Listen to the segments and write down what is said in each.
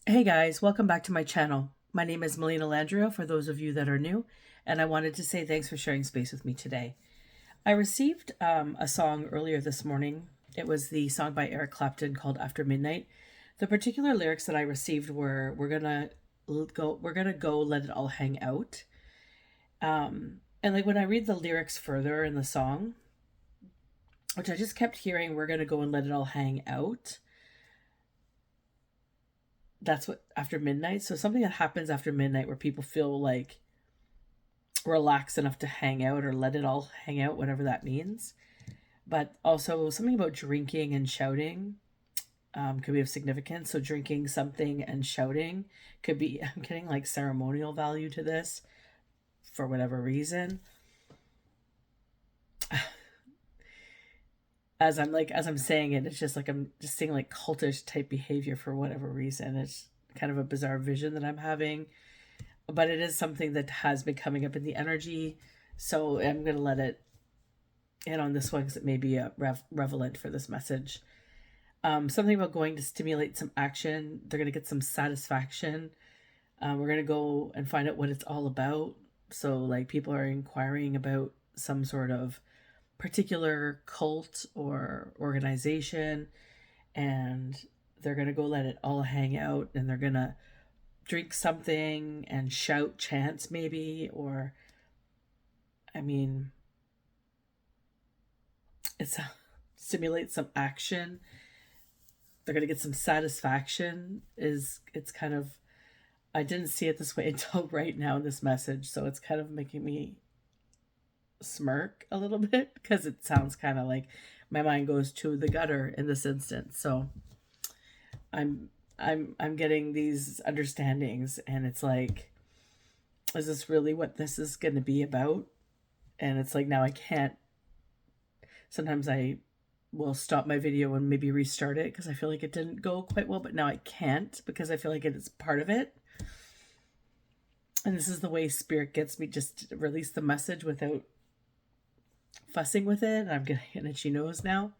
Hey guys, welcome back to my channel. My name is Melina Landrio for those of you that are new, and I wanted to say thanks for sharing space with me today. I received a song earlier this morning. It was the song by Eric Clapton called After Midnight. The particular lyrics that I received were we're gonna go let it all hang out. And like when I read the lyrics further in the song, which I just kept hearing, we're gonna go and let it all hang out. That's what after midnight. So something that happens after midnight where people feel like relaxed enough to hang out or let it all hang out, whatever that means. But also something about drinking and shouting could be of significance. So drinking something and shouting could be, I'm getting like ceremonial value to this for whatever reason. As I'm saying it, it's just like I'm just seeing like cultish type behavior for whatever reason. It's kind of a bizarre vision that I'm having, but it is something that has been coming up in the energy. So I'm going to let it in on this one because it may be a relevant for this message. Something about going to stimulate some action. They're going to get some satisfaction. We're going to go and find out what it's all about. So, like, people are inquiring about some sort of particular cult or organization, and they're going to go let it all hang out, and they're going to drink something and shout chants, maybe, or, I mean, it's stimulate some action. They're going to get some satisfaction. It's kind of, I didn't see it this way until right now in this message, so it's kind of making me smirk a little bit because it sounds kind of like my mind goes to the gutter in this instance. So I'm getting these understandings, and it's like, is this really what this is going to be about? And it's like, now I can't. Sometimes I will stop my video and maybe restart it because I feel like it didn't go quite well, but now I can't because I feel like it is part of it. And this is the way spirit gets me, just to release the message without fussing with it. I'm getting an itchy nose now.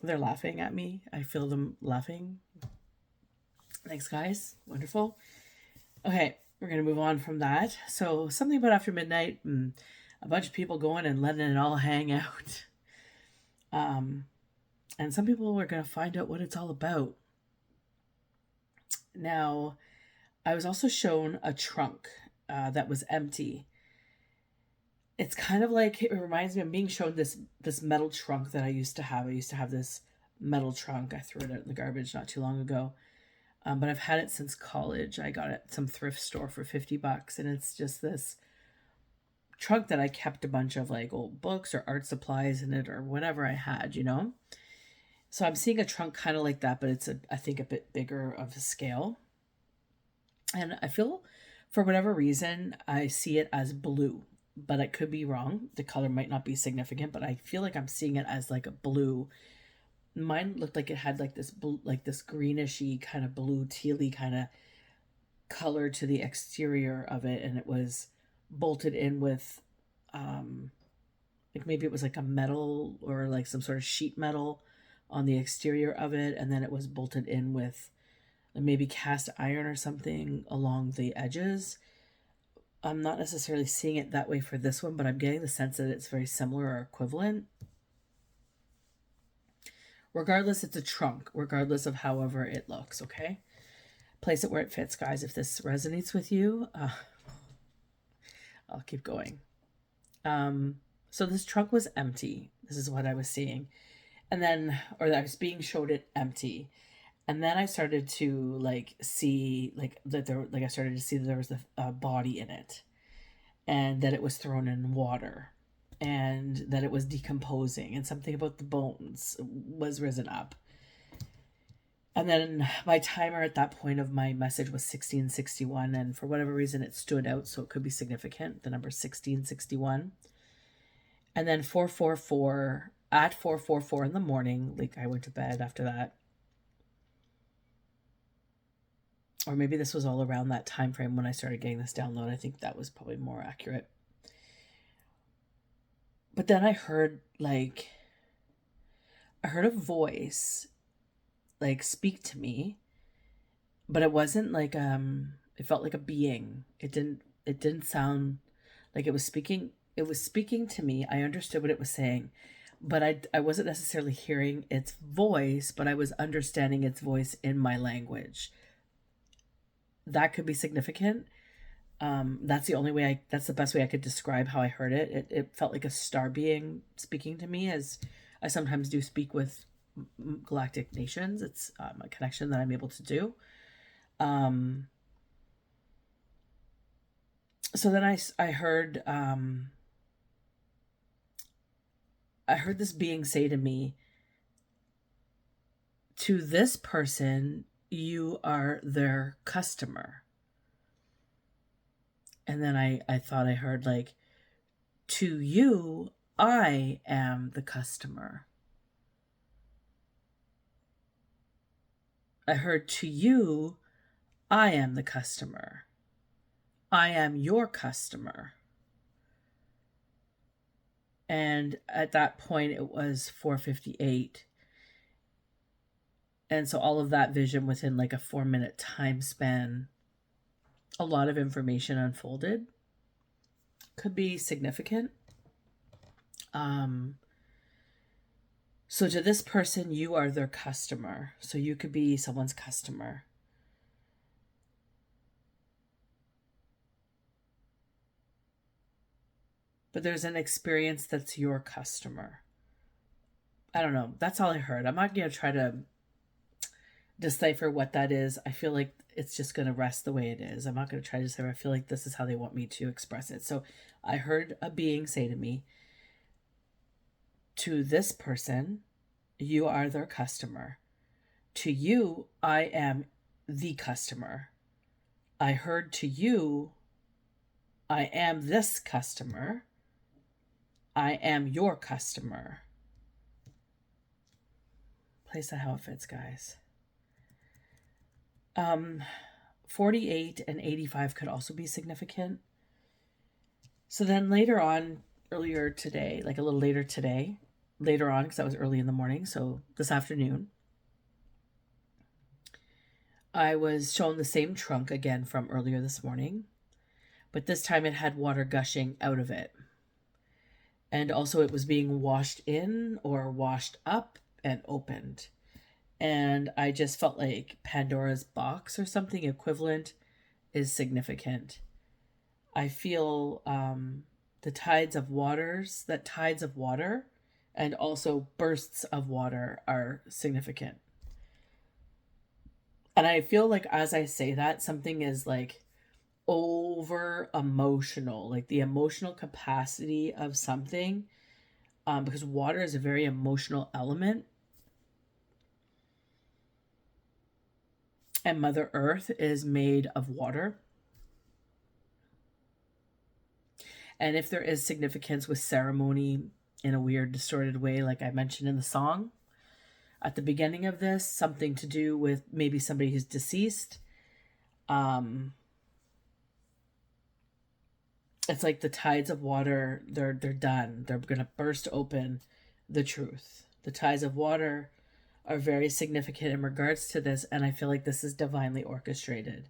They're laughing at me. I feel them laughing. Thanks, guys. Wonderful. Okay, we're going to move on from that. So, something about after midnight, a bunch of people going and letting it all hang out. And some people are going to find out what it's all about. Now, I was also shown a trunk that was empty. It's kind of like, it reminds me of being shown this metal trunk that I used to have. I used to have this metal trunk. I threw it out in the garbage not too long ago. But I've had it since college. I got it at some thrift store for $50, and it's just this trunk that I kept a bunch of like old books or art supplies in it or whatever I had. So I'm seeing a trunk kind of like that, but it's I think a bit bigger of a scale. And I feel, for whatever reason, I see it as blue, but I could be wrong. The color might not be significant, but I feel like I'm seeing it as like a blue. Mine looked like it had like this blue, like this greenishy kind of blue tealy kind of color to the exterior of it, and it was bolted in with like maybe it was like a metal or like some sort of sheet metal on the exterior of it, and then it was bolted in with maybe cast iron or something along the edges. I'm not necessarily seeing it that way for this one, but I'm getting the sense that it's very similar or equivalent. Regardless, it's a trunk, regardless of however it looks, okay? Place it where it fits, guys. If this resonates with you, I'll keep going. So this trunk was empty. This is what I was seeing. And then, or I was being showed it empty. And then I started to like see like that there, like I started to see that there was a body in it, and that it was thrown in water, and that it was decomposing, and something about the bones was risen up. And then my timer at that point of my message was 1661, and for whatever reason it stood out, so it could be significant, the number 1661. And then 444, at 444 in the morning, like I went to bed after that. Or maybe this was all around that time frame when I started getting this download. I think that was probably more accurate. But then I heard a voice like speak to me, but it wasn't like it felt like a being. It didn't sound like it was speaking. It was speaking to me. I understood what it was saying, but I wasn't necessarily hearing its voice, but I was understanding its voice in my language. That could be significant. That's the only way that's the best way I could describe how I heard it. It felt like a star being speaking to me, as I sometimes do speak with galactic nations. It's a connection that I'm able to do. Um, so then I heard this being say to me, to this person, you are their customer. And then I thought I heard like, to you, I am the customer. I heard, to you, I am the customer. I am your customer. And at that point, it was 4:58. And so all of that vision within like a 4-minute time span, a lot of information unfolded. Could be significant. So to this person, you are their customer. So you could be someone's customer. But there's an experience that's your customer. I don't know. That's all I heard. I'm not going to try to decipher what that is. I feel like it's just going to rest the way it is. I'm not going to try to decipher. I feel like this is how they want me to express it. So I heard a being say to me, to this person, you are their customer. To you, I am the customer. I heard, to you, I am this customer. I am your customer. Place that how it fits, guys. 48 and 85 could also be significant. So then later on, earlier today, like a little later today, later on, because that was early in the morning, so this afternoon, I was shown the same trunk again from earlier this morning, but this time it had water gushing out of it. And also it was being washed in or washed up and opened. And I just felt like Pandora's box or something equivalent is significant. I feel the tides of water and also bursts of water are significant. And I feel like as I say that, something is like over emotional, like the emotional capacity of something, because water is a very emotional element. And Mother Earth is made of water. And if there is significance with ceremony in a weird, distorted way, like I mentioned in the song at the beginning of this, something to do with maybe somebody who's deceased, it's like the tides of water, they're done. They're going to burst open the truth. The tides of water are very significant in regards to this, and I feel like this is divinely orchestrated.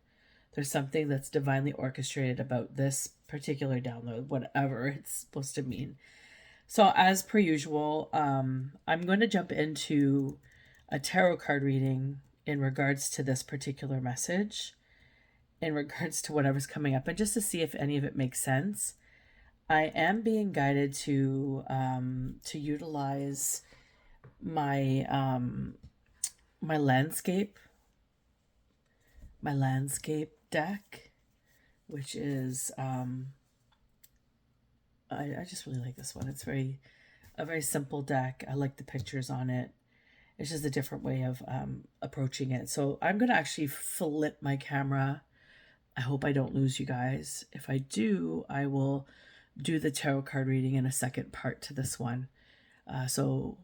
There's something that's divinely orchestrated about this particular download, whatever it's supposed to mean. So as per usual, I'm going to jump into a tarot card reading in regards to this particular message, in regards to whatever's coming up, and just to see if any of it makes sense. I am being guided to utilize my my landscape deck, which is I just really like this one. It's a very simple deck. I like the pictures on it. It's just a different way of approaching it. So I'm going to actually flip my camera. I hope I don't lose you guys. If I do, I will do the tarot card reading in a second part to this one. So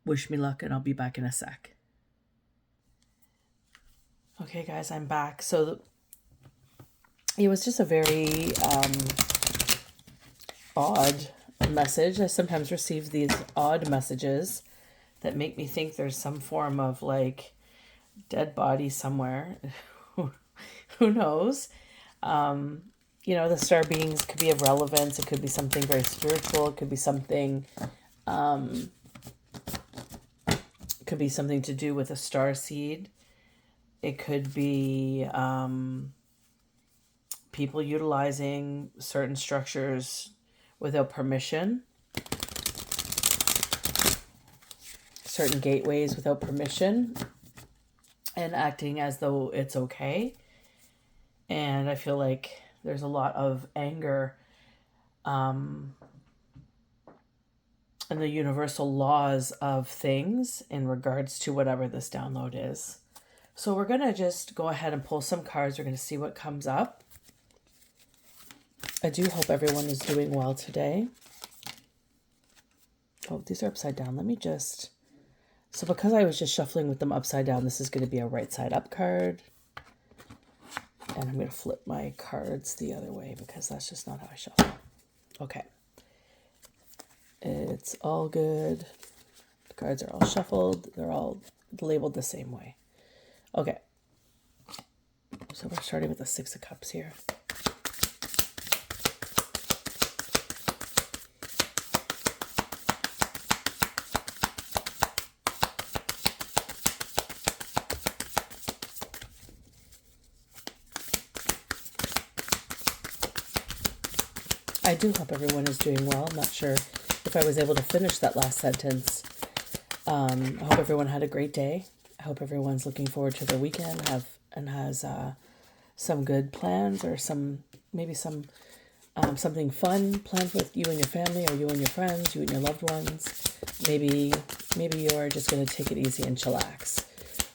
wish me luck, and I'll be back in a sec. Okay, guys, I'm back. So it was just a very odd message. I sometimes receive these odd messages that make me think there's some form of like dead body somewhere. Who knows? Um, the star beings could be of relevance. It could be something very spiritual. It um, could be something to do with a star seed. It could be people utilizing certain structures without permission, certain gateways without permission, and acting as though it's okay. And I feel like there's a lot of anger in the universal laws of things in regards to whatever this download is. So we're going to just go ahead and pull some cards. We're going to see what comes up. I do hope everyone is doing well today. Oh, these are upside down. Let me just... So because I was just shuffling with them upside down, this is going to be a right side up card. And I'm going to flip my cards the other way because that's just not how I shuffle. Okay. It's all good. The cards are all shuffled. They're all labeled the same way. Okay. So we're starting with the Six of Cups here. I do hope everyone is doing well. I'm not sure if I was able to finish that last sentence. I hope everyone had a great day. I hope everyone's looking forward to their weekend has some good plans or maybe something fun planned with you and your family, or you and your friends, you and your loved ones. Maybe you're just going to take it easy and chillax.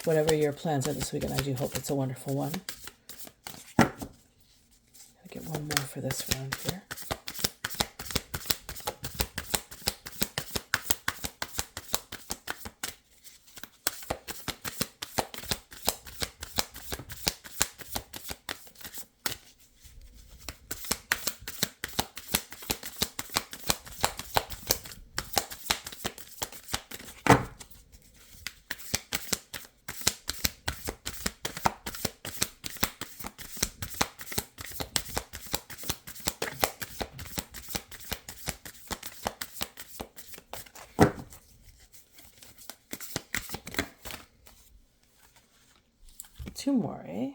Whatever your plans are this weekend, I do hope it's a wonderful one. I'll get one more for this round here. Two more, eh?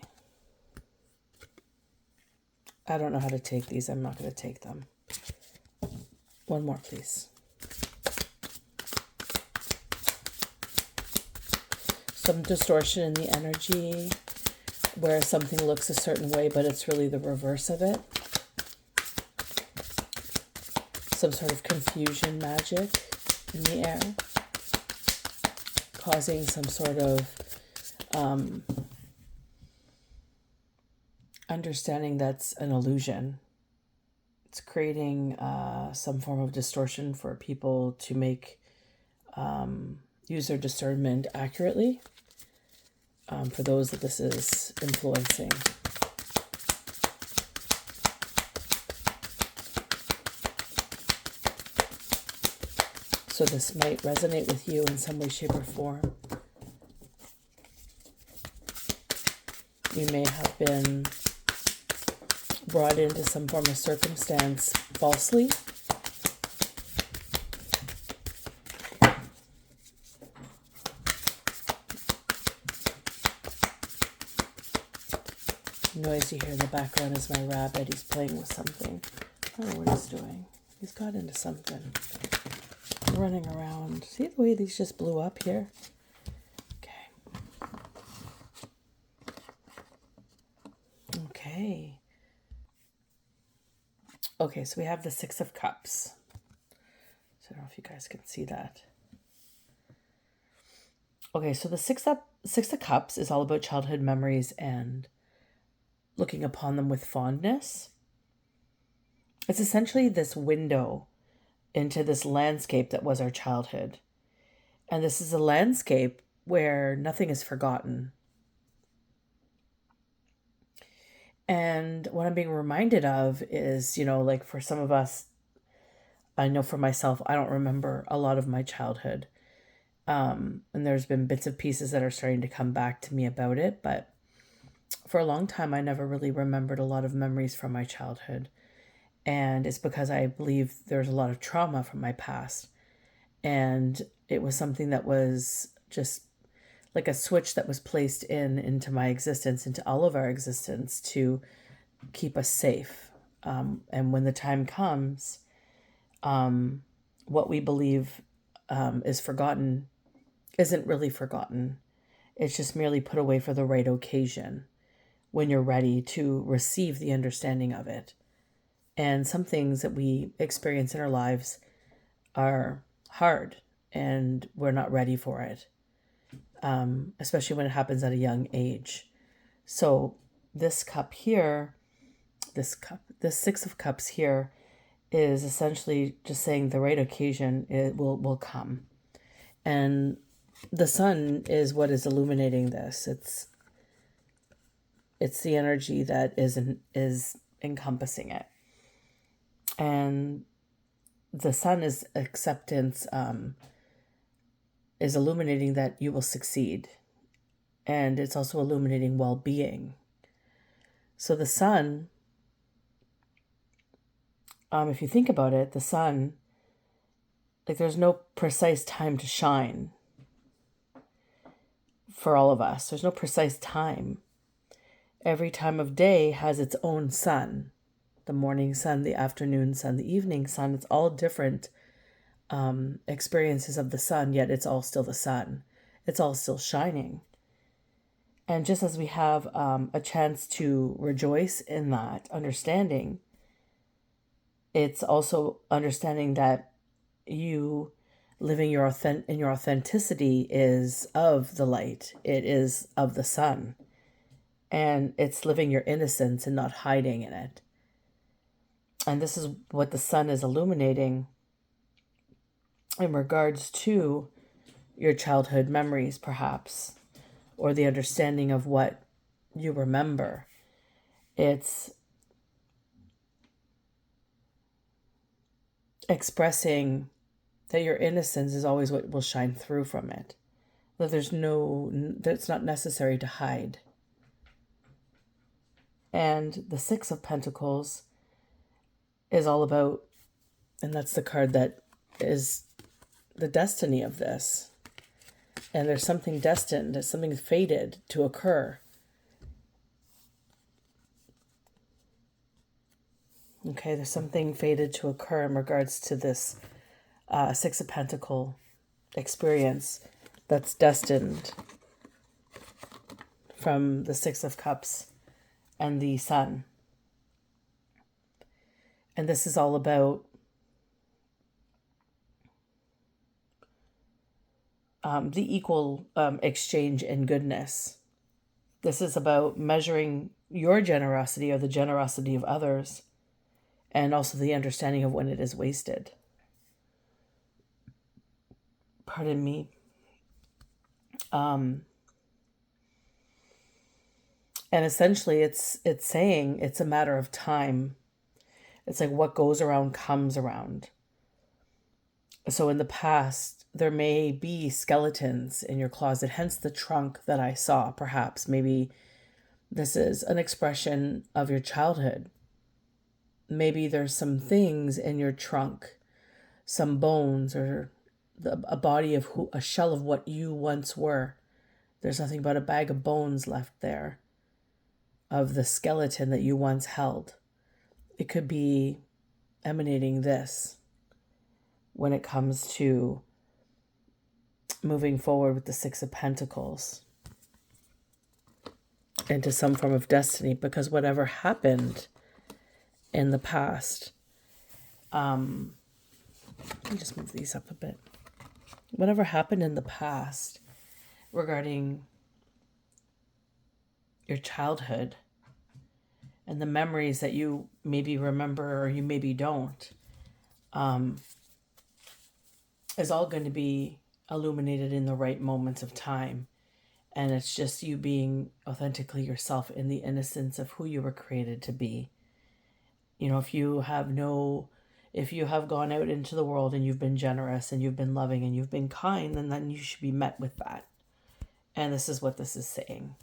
I don't know how to take these. I'm not going to take them. One more, please. Some distortion in the energy where something looks a certain way, but it's really the reverse of it. Some sort of confusion magic in the air, causing some sort of understanding that's an illusion. It's creating some form of distortion for people to make use their discernment accurately, for those that this is influencing. So this might resonate with you in some way, shape, or form. You may have been brought into some form of circumstance falsely. The noise you hear in the background is my rabbit. He's playing with something. I don't know what he's doing. He's got into something. Running around. See the way these just blew up here? Okay. Okay, so we have the Six of Cups. So I don't know if you guys can see that. Okay, so the Six of Cups is all about childhood memories and looking upon them with fondness. It's essentially this window into this landscape that was our childhood. And this is a landscape where nothing is forgotten. And what I'm being reminded of is, like for some of us, I know for myself, I don't remember a lot of my childhood. And there's been bits and pieces that are starting to come back to me about it. But For a long time, I never really remembered a lot of memories from my childhood. And it's because I believe there's a lot of trauma from my past. And it was something that was just like a switch that was placed into my existence, into all of our existence, to keep us safe. And when the time comes, what we believe is forgotten isn't really forgotten. It's just merely put away for the right occasion when you're ready to receive the understanding of it. And some things that we experience in our lives are hard and we're not ready for it, especially when it happens at a young age. So this cup here, this Six of Cups here is essentially just saying the right occasion will come. And the sun is what is illuminating this. It's the energy that is encompassing it. And the sun is acceptance, is illuminating that you will succeed. And it's also illuminating well-being. So the sun, if you think about it, the sun, like there's no precise time to shine for all of us. There's no precise time. Every time of day has its own sun. The morning sun, the afternoon sun, the evening sun. It's all different experiences of the sun, yet it's all still the sun. It's all still shining. And just as we have a chance to rejoice in that understanding, it's also understanding that you living in your authenticity is of the light. It is of the sun. And it's living your innocence and not hiding in it. And this is what the sun is illuminating in regards to your childhood memories, perhaps, or the understanding of what you remember. It's expressing that your innocence is always what will shine through from it. That it's not necessary to hide. And the Six of Pentacles is all about, and that's the card that is the destiny of this. And there's something destined, there's something fated to occur. Okay, there's something fated to occur in regards to this Six of Pentacle experience that's destined from the Six of Cups and the Sun. And this is all about the equal exchange in goodness. This is about measuring your generosity or the generosity of others, and also the understanding of when it is wasted. Pardon me. And essentially it's saying it's a matter of time. It's like what goes around comes around. So in the past, there may be skeletons in your closet, hence the trunk that I saw, perhaps. Maybe this is an expression of your childhood. Maybe there's some things in your trunk, some bones, or a body of a shell of what you once were. There's nothing but a bag of bones left there of the skeleton that you once held. It could be emanating this when it comes to moving forward with the Six of Pentacles into some form of destiny, because whatever happened in the past, let me just move these up a bit. Whatever happened in the past regarding your childhood and the memories that you maybe remember or you maybe don't, is all going to be illuminated in the right moments of time. And it's just you being authentically yourself in the innocence of who you were created to be. You know, if you have gone out into the world and you've been generous and you've been loving and you've been kind, then you should be met with that. And this is what this is saying.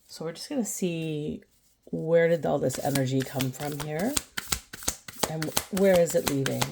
So we're just going to see, where did all this energy come from here? And where is it leading?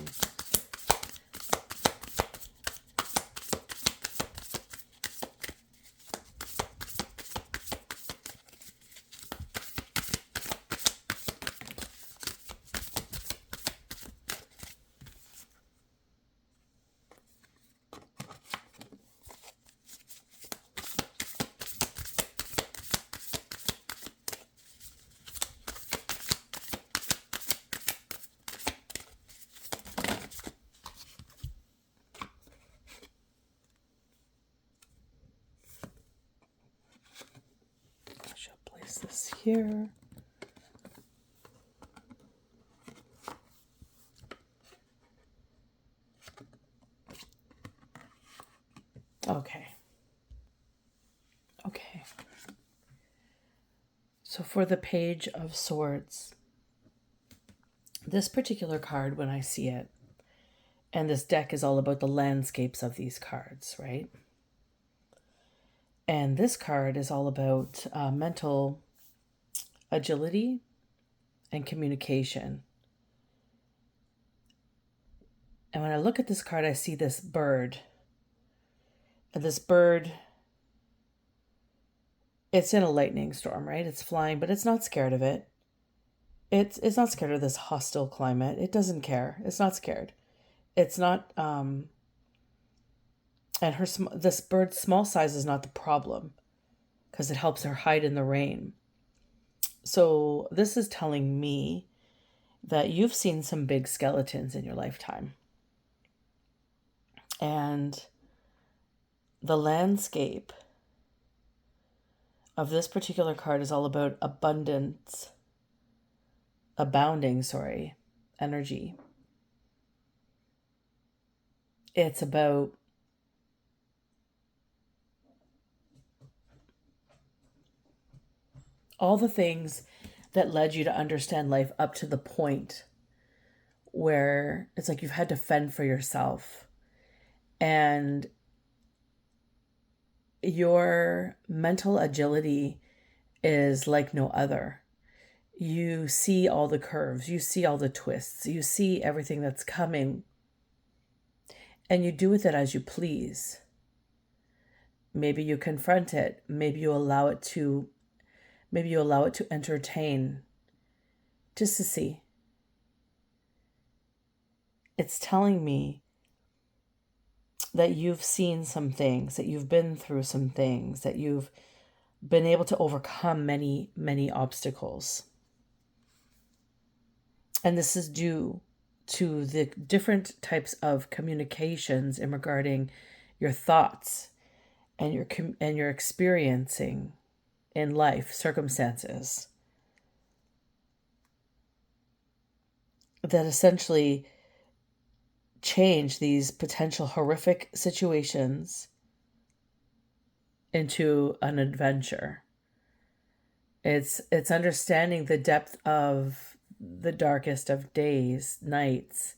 I shall place this here. Okay. Okay. So for the Page of Swords, this particular card, when I see it, and this deck is all about the landscapes of these cards, right? And this card is all about mental agility and communication. And when I look at this card, I see this bird. And this bird, it's in a lightning storm, right? It's flying, but it's not scared of it. It's not scared of this hostile climate. It doesn't care. It's not scared. It's not, and this bird's small size is not the problem, because it helps her hide in the rain. So this is telling me that you've seen some big skeletons in your lifetime. And the landscape of this particular card is all about abounding energy. It's about all the things that led you to understand life up to the point where it's like you've had to fend for yourself. And your mental agility is like no other. You see all the curves, you see all the twists, you see everything that's coming, and you do with it as you please. Maybe you confront it, maybe you allow it to entertain, just to see. It's telling me that you've seen some things, that you've been through some things, that you've been able to overcome many, many obstacles. And this is due to the different types of communications in regarding your thoughts and your experiencing in life circumstances that essentially change these potential horrific situations into an adventure. It's understanding the depth of the darkest of days, nights,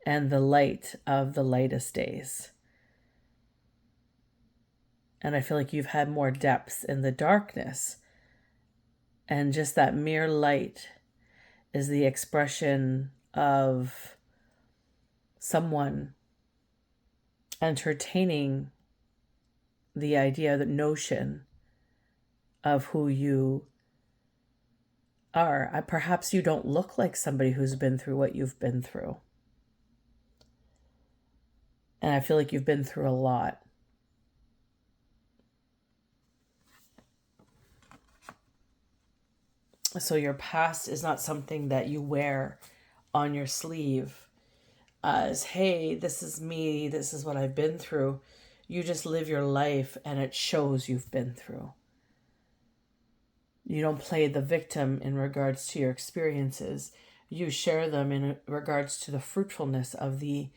and the light of the lightest days. And I feel like you've had more depths in the darkness. And just that mere light is the expression of someone entertaining the idea, the notion of who you are. Perhaps you don't look like somebody who's been through what you've been through. And I feel like you've been through a lot. So your past is not something that you wear on your sleeve as, hey, this is me, this is what I've been through. You just live your life and it shows you've been through. You don't play the victim in regards to your experiences. You share them in regards to the fruitfulness of the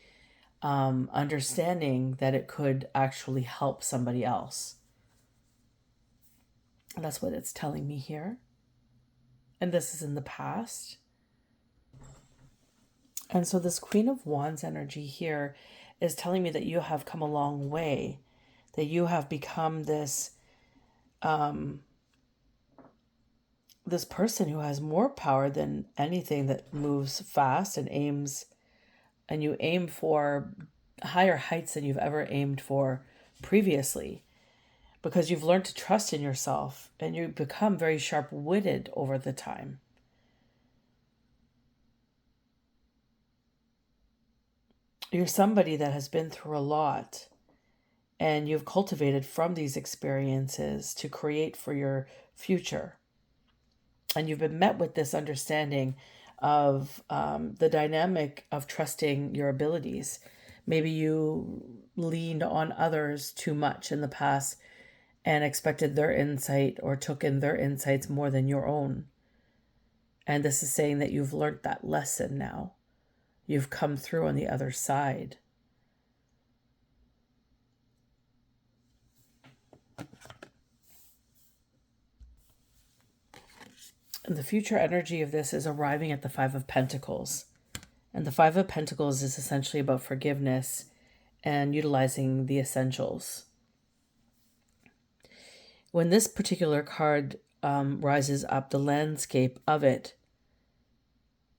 understanding that it could actually help somebody else. And that's what it's telling me here. And this is in the past. And so this Queen of Wands energy here is telling me that you have come a long way, that you have become this this person who has more power than anything that moves fast and aims, and you aim for higher heights than you've ever aimed for previously, because you've learned to trust in yourself and you become very sharp-witted over the time. You're somebody that has been through a lot, and you've cultivated from these experiences to create for your future. And you've been met with this understanding of the dynamic of trusting your abilities. Maybe you leaned on others too much in the past and expected their insight or took in their insights more than your own. And this is saying that you've learned that lesson now. You've come through on the other side. And the future energy of this is arriving at the Five of Pentacles. And the Five of Pentacles is essentially about forgiveness and utilizing the essentials. When this particular card rises up, the landscape of it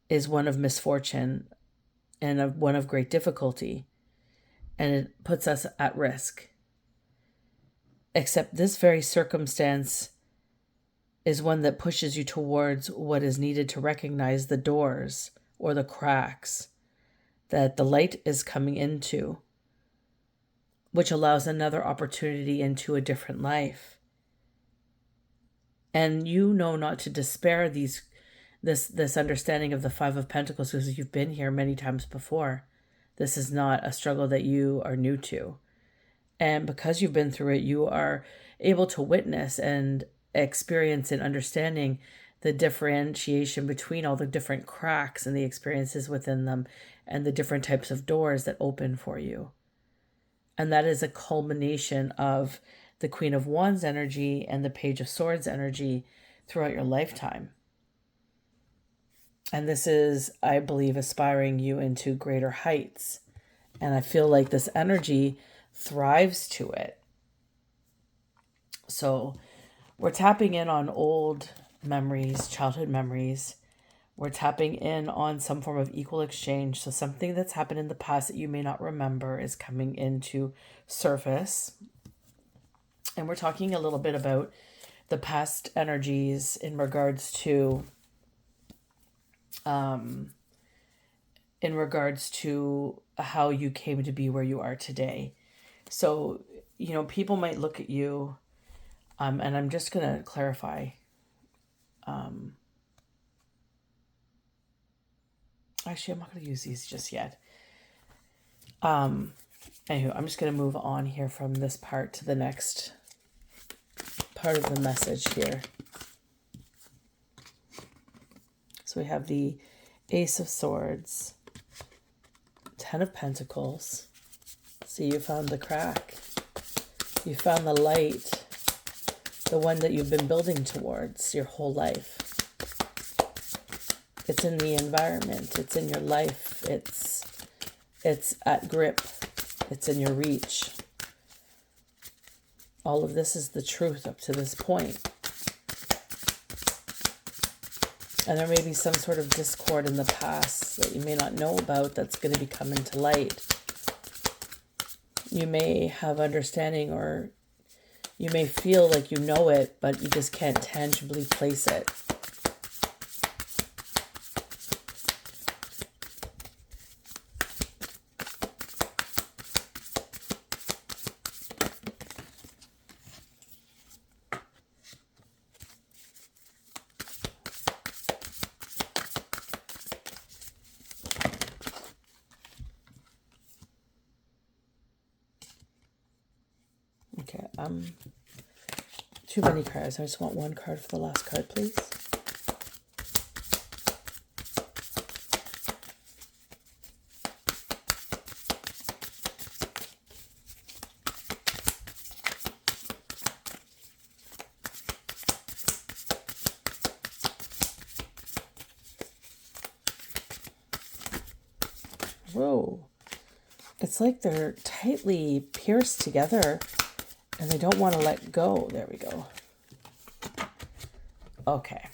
is one of misfortune and one of great difficulty. And it puts us at risk. Except this very circumstance is one that pushes you towards what is needed to recognize the doors or the cracks that the light is coming into, which allows another opportunity into a different life. And you know not to despair this understanding of the Five of Pentacles, because you've been here many times before. This is not a struggle that you are new to. And because you've been through it, you are able to witness and experience and understanding the differentiation between all the different cracks and the experiences within them and the different types of doors that open for you. And that is a culmination of the Queen of Wands energy and the Page of Swords energy throughout your lifetime. And this is, I believe, aspiring you into greater heights. And I feel like this energy thrives to it. So we're tapping in on old memories, childhood memories. We're tapping in on some form of equal exchange. So something that's happened in the past that you may not remember is coming into surface. And we're talking a little bit about the past energies in regards to how you came to be where you are today. So, people might look at you, and I'm just going to clarify. Actually, I'm not going to use these just yet. Anywho, I'm just going to move on here from this part to the next part of the message here. So we have the Ace of Swords, Ten of Pentacles. See, you found the crack. You found the light, the one that you've been building towards your whole life. It's in the environment. It's in your life. It's at grip. It's in your reach. All of this is the truth up to this point. And there may be some sort of discord in the past that you may not know about that's going to be coming to light. You may have understanding, or you may feel like you know it, but you just can't tangibly place it. Okay, too many cards. I just want one card for the last card, please. Whoa. It's like they're tightly pierced together and they don't want to let go. There we go. Okay.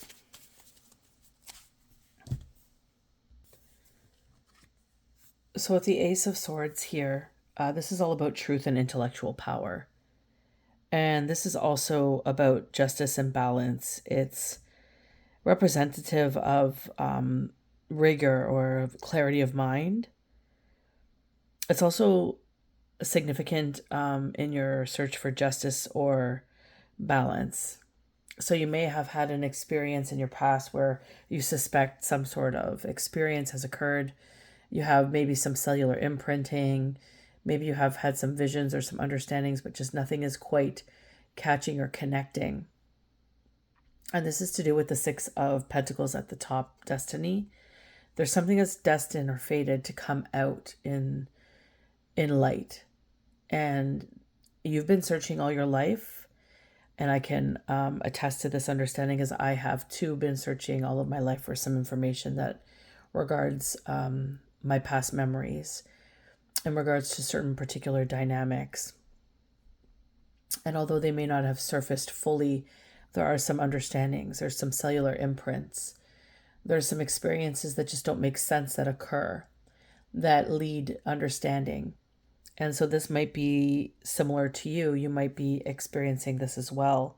So with the Ace of Swords here, this is all about truth and intellectual power. And this is also about justice and balance. It's representative of rigor or clarity of mind. It's also significant in your search for justice or balance. So you may have had an experience in your past where you suspect some sort of experience has occurred. You have maybe some cellular imprinting. Maybe you have had some visions or some understandings, but just nothing is quite catching or connecting. And this is to do with the Six of Pentacles at the top, destiny. There's something that's destined or fated to come out in light. And you've been searching all your life. And I can attest to this understanding, as I have too been searching all of my life for some information that regards my past memories in regards to certain particular dynamics. And although they may not have surfaced fully, there are some understandings, there's some cellular imprints, there's some experiences that just don't make sense that occur, that lead understanding. And so this might be similar to you. You might be experiencing this as well.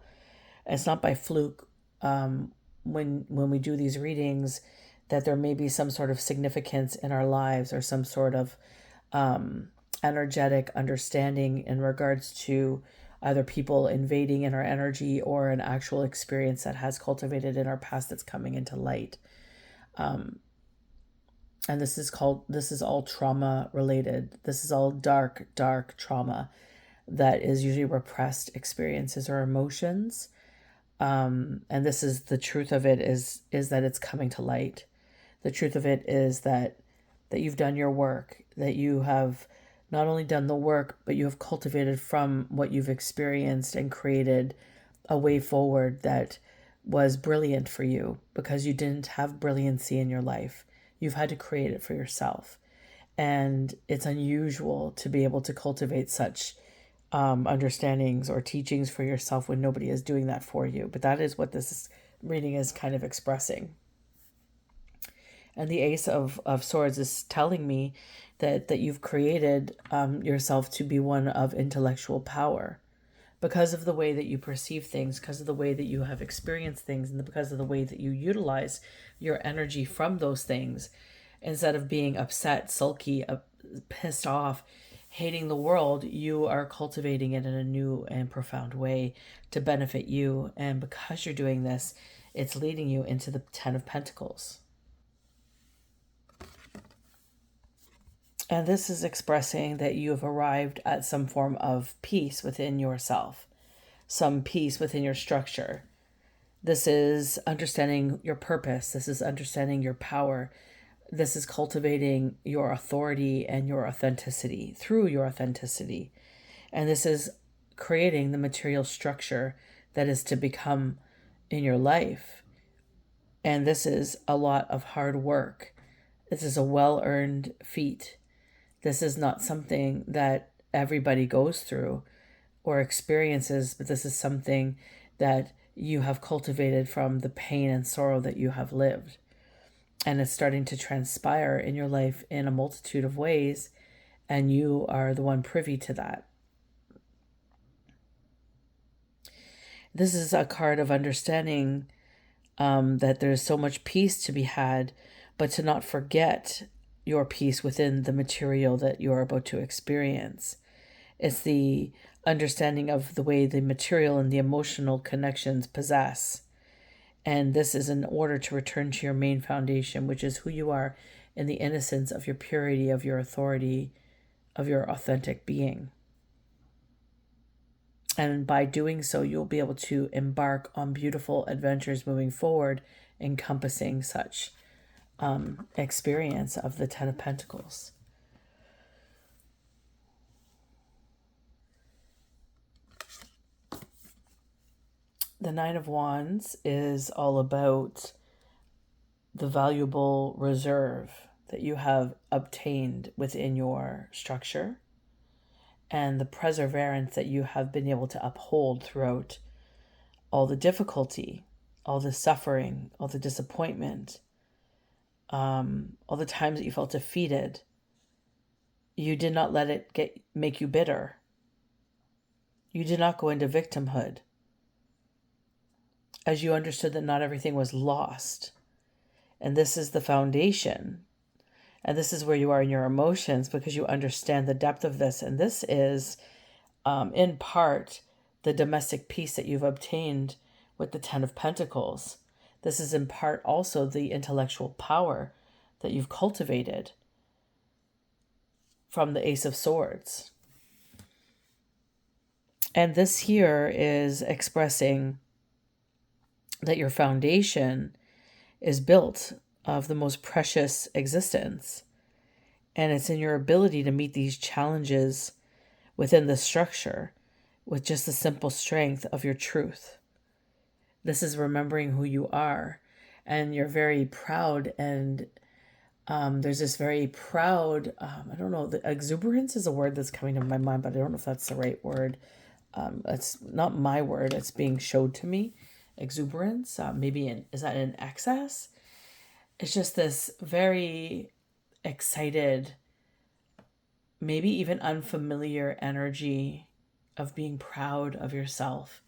It's not by fluke when we do these readings that there may be some sort of significance in our lives or some sort of energetic understanding in regards to either people invading in our energy or an actual experience that has cultivated in our past that's coming into light. And this is all trauma related. This is all dark trauma that is usually repressed experiences or emotions. And this is the truth of it is that it's coming to light. The truth of it is that you've done your work, that you have not only done the work, but you have cultivated from what you've experienced and created a way forward that was brilliant for you because you didn't have brilliancy in your life. You've had to create it for yourself. And it's unusual to be able to cultivate such understandings or teachings for yourself when nobody is doing that for you. But that is what this reading is kind of expressing. And the Ace of Swords is telling me that you've created yourself to be one of intellectual power because of the way that you perceive things, because of the way that you have experienced things, and because of the way that you utilize your energy from those things. Instead of being upset, sulky, pissed off, hating the world, you are cultivating it in a new and profound way to benefit you. And because you're doing this, it's leading you into the Ten of Pentacles. And this is expressing that you have arrived at some form of peace within yourself, some peace within your structure. This is understanding your purpose. This is understanding your power. This is cultivating your authority and your authenticity through your authenticity. And this is creating the material structure that is to become in your life. And this is a lot of hard work. This is a well-earned feat. This is not something that everybody goes through or experiences, but this is something that you have cultivated from the pain and sorrow that you have lived. And it's starting to transpire in your life in a multitude of ways, and you are the one privy to that. This is a card of understanding that there's so much peace to be had, but to not forget your peace within the material that you're about to experience. It's the understanding of the way the material and the emotional connections possess. And this is in order to return to your main foundation, which is who you are in the innocence of your purity, of your authority, of your authentic being. And by doing so, you'll be able to embark on beautiful adventures moving forward, encompassing such experience of the Ten of Pentacles. The Nine of Wands is all about the valuable reserve that you have obtained within your structure and the perseverance that you have been able to uphold throughout all the difficulty, all the suffering, all the disappointment, all the times that you felt defeated. You did not let it make you bitter. You did not go into victimhood, as you understood that not everything was lost. And this is the foundation. And this is where you are in your emotions, because you understand the depth of this. And this is, in part, the domestic peace that you've obtained with the Ten of Pentacles. This is in part also the intellectual power that you've cultivated from the Ace of Swords. And this here is expressing that your foundation is built of the most precious existence. And it's in your ability to meet these challenges within the structure with just the simple strength of your truth. This is remembering who you are. And you're very proud, and there's this very proud, I don't know, the exuberance is a word that's coming to my mind, but I don't know if that's the right word. It's not my word, it's being showed to me. Exuberance, is that in excess? It's just this very excited, maybe even unfamiliar energy of being proud of yourself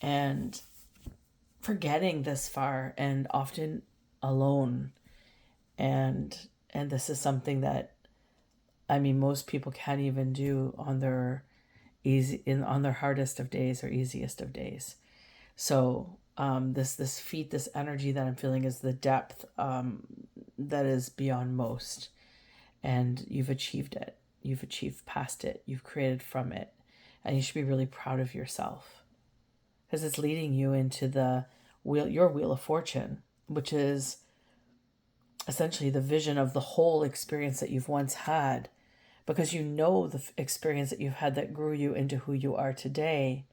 and forgetting this far and often alone. And this is something that, I mean, most people can't even do on their on their hardest of days or easiest of days. So this feat, this energy that I'm feeling is the depth that is beyond most. And you've achieved it. You've achieved past it. You've created from it. And you should be really proud of yourself, because it's leading you into your wheel of fortune, which is essentially the vision of the whole experience that you've once had, because you know the experience that you've had that grew you into who you are today.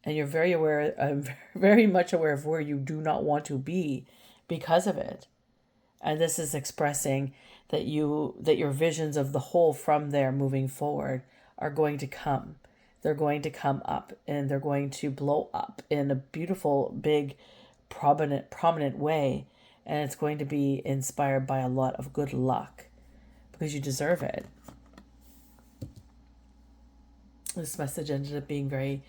And you're very aware, very much aware of where you do not want to be because of it. And this is expressing that your visions of the whole from there moving forward are going to come. They're going to come up, and they're going to blow up in a beautiful, big, prominent way. And it's going to be inspired by a lot of good luck, because you deserve it. This message ended up being very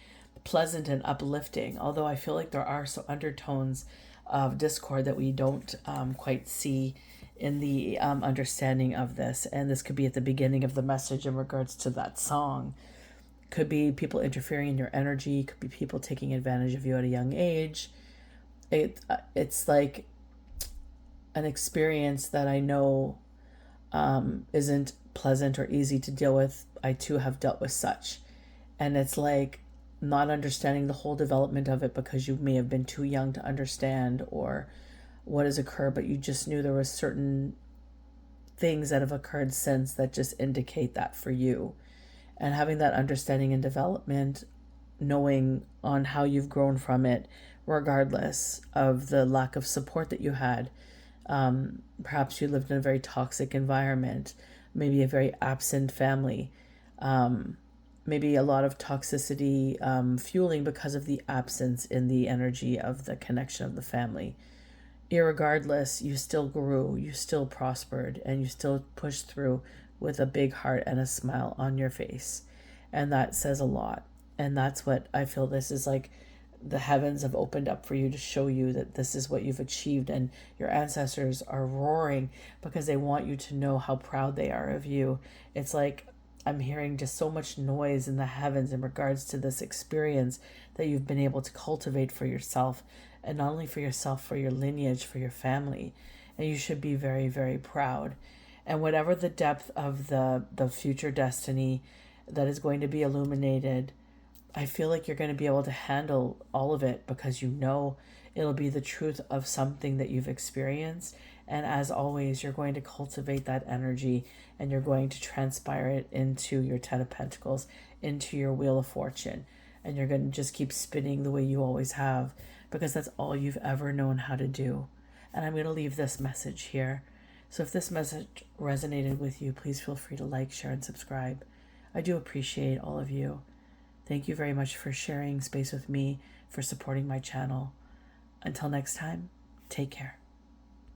pleasant and uplifting, although I feel like there are some undertones of discord that we don't quite see in the understanding of this. And this could be at the beginning of the message in regards to that song. Could be people interfering in your energy. Could be people taking advantage of you at a young age. It's like an experience that I know isn't pleasant or easy to deal with. I too have dealt with such. And it's like not understanding the whole development of it, because you may have been too young to understand or what has occurred, but you just knew there were certain things that have occurred since that just indicate that for you. And having that understanding and development, knowing on how you've grown from it, regardless of the lack of support that you had. Perhaps you lived in a very toxic environment, maybe a very absent family, maybe a lot of toxicity fueling because of the absence in the energy of the connection of the family. Irregardless, you still grew, you still prospered, and you still pushed through with a big heart and a smile on your face. And that says a lot. And that's what I feel this is like. The heavens have opened up for you to show you that this is what you've achieved, and your ancestors are roaring because they want you to know how proud they are of you. It's like I'm hearing just so much noise in the heavens in regards to this experience that you've been able to cultivate for yourself, and not only for yourself, for your lineage, for your family. And you should be very, very proud. And whatever the depth of the future destiny that is going to be illuminated, I feel like you're going to be able to handle all of it, because you know it'll be the truth of something that you've experienced. And as always, you're going to cultivate that energy, and you're going to transpire it into your Ten of Pentacles, into your Wheel of Fortune. And you're going to just keep spinning the way you always have, because that's all you've ever known how to do. And I'm going to leave this message here. So if this message resonated with you, please feel free to like, share, and subscribe. I do appreciate all of you. Thank you very much for sharing space with me, for supporting my channel. Until next time, take care.